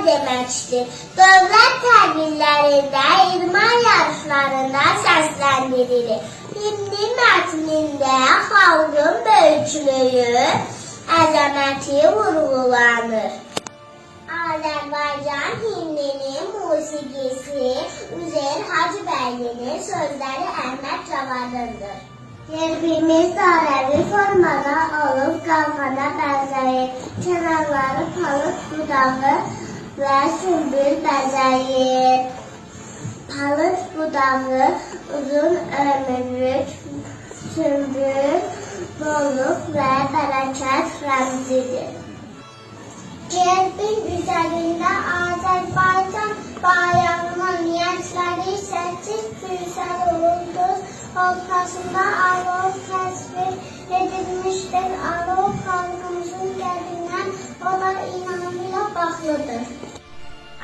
deməkdir. Dövlət tədbirlərində, idman yarışlarında səsləndirilir. Himni mətnində xalqın böyüklüyü, əzəməti vurğulanır. Azərbaycan himninin musiqisi Üzeyir Hacıbəylinin, sözləri Əhməd Cavadındır. Yerbimiz dairəvi formada olub qalxana bənzəyir. Kənarları palıd budağı və sümbül bəzəyir. Palıd budağı uzun ömürlük, sümbül bolluk və bərəkət rəmzidir. Yerbin üzərində Azərbaycan bayrağının niyyətləri 8 kürsəl ulduz ortasında alov təsvir edilmişdir. Alov xalqımızın qədindən olan inanıyla bağlıdır.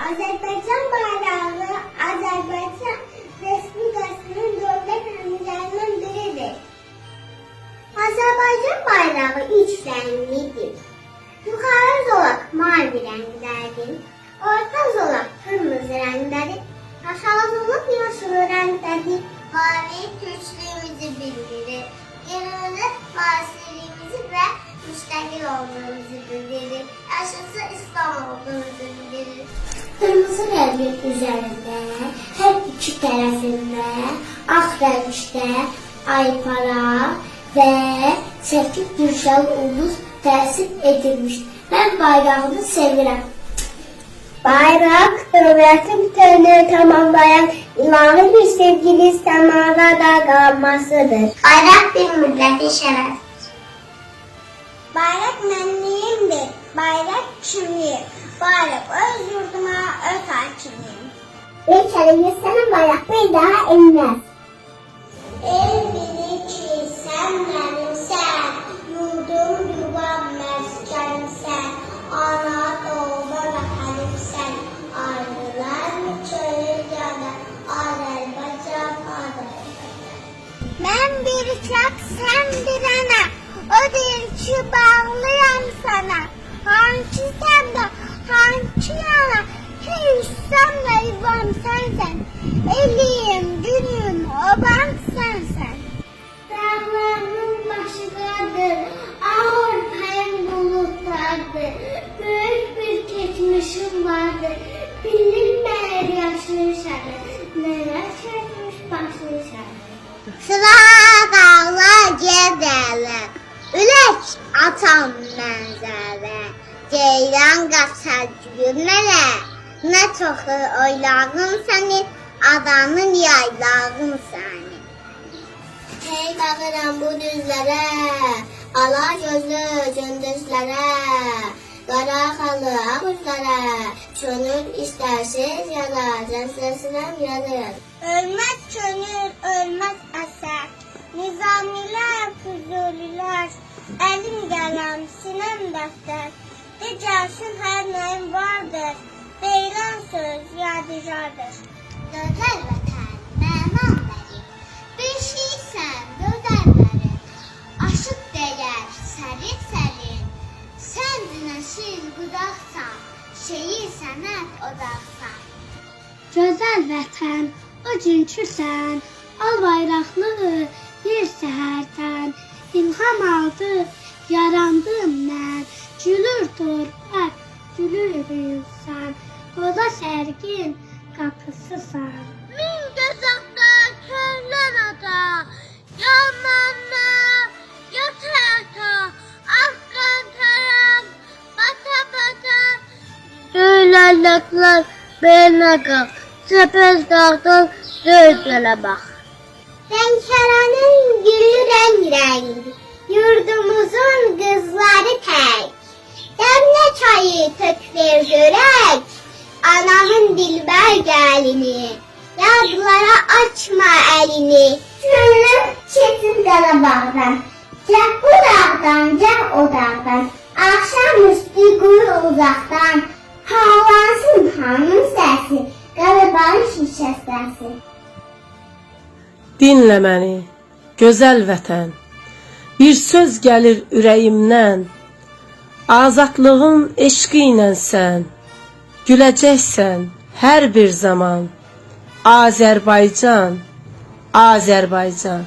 Azərbaycan bayrağı Azərbaycan Respublikasının dövlət rəmzlərindən biridir. Azərbaycan bayrağı üç rənglidir. Yuxarı zolaq mavi rəngdədir, orta zolaq qırmızı rəngdədir, aşağı zolaq yaşıl rəngdədir. Mavi türklüyümüzü bildirir, yerimizi, müasirliyimizi və müstəqil olduğumuzu bildirir, yaşası İslam olduğumuzu bildirir. Qırmızı rəngin üzərində, hər iki tərəfində, ağ rəngdə aypara və 8 kürsəl ulduz təsir edilmişdir. Mən bayrağını sevirəm. Bayraq dövlətin bütünlüyü tamamlayan ilahi bir sevgili səmada qalmasıdır. Bayraq bir millətin şərəfidir. Bayraq mənliyimdir. Bayraq kimliyim. Bayraq öz yurduma, öz hakimiyim. Bir kere yüzsene bayraq bir daha inmez. El bilir ki sen benimsen, yurdum yuvam meskensen, ana doğma vətənimsən, ayrılar mı çölür yana, Azərbaycan, Azərbaycan. Mən bir uşaq, sən bir ana, odur ki bağlıyam sana, hangi sən də, hangi yana, ki üstəmlə yuvam sənsən, eliyim, günüm, obam sənsən. Dağlarının başıdadır, ağır payım bulutlardır, büyük bir geçmişim vardır, bilinməyir yaşayışarı, neler çəkmiş başlayışarı. Sıra dağlar gedələ, ülək atan mənzərə, ceylan qaçar gülmələ, nə çoxu oylağın sənin, adanın yaylağın sənin. Hey bağıram bu düzlərə, ala gözlü gündüzlərə, qara xalı ağızlara, könül istərsiz yanar, cəsləsinəm yazır. Ölməz könül, ölməz əsər, nizamilər, füzulilər, əlim qələm, sinəm dəftər, de gəlsin hər nəyim vardır, deyilən söz yadigardır. Gözəl vətən, mənan bəri, beşiksən, gözəl bəri, aşıq dəyər, sərin sərin, sən günəşin qudaqsan, şeir sənət odaqsan. Gözəl vətən, o günküsən, al bayraqlığı, yer səhərdən, İlham aldı, yarandım mən, gülür torpaq, gülür insan, oda sərgin qapısısan. Min gözaqda könlən ada, yamanla, yatayata, akkan taram, bata bata. Söylərləklər beynə qalq, səpəz dağdan söydələ bax. Lənkəranın gülü rəng-rəng, yurdumuzun qızları tək, dəmlə çayı tökür görək, anamın dilbər gəlini, yadlara açma əlini. Gönlüm çetin Qarabağdan, gəl bu dağdan, gəl o dağdan, axşam üstü quyu uzaqdan, havalansın hanım səsi, Qarabağın şişəsi. Dinlə məni, gözəl vətən, bir söz gəlir ürəyimdən, azadlığın eşqi ilə sən, güləcəksən hər bir zaman. Azərbaycan, Azərbaycan.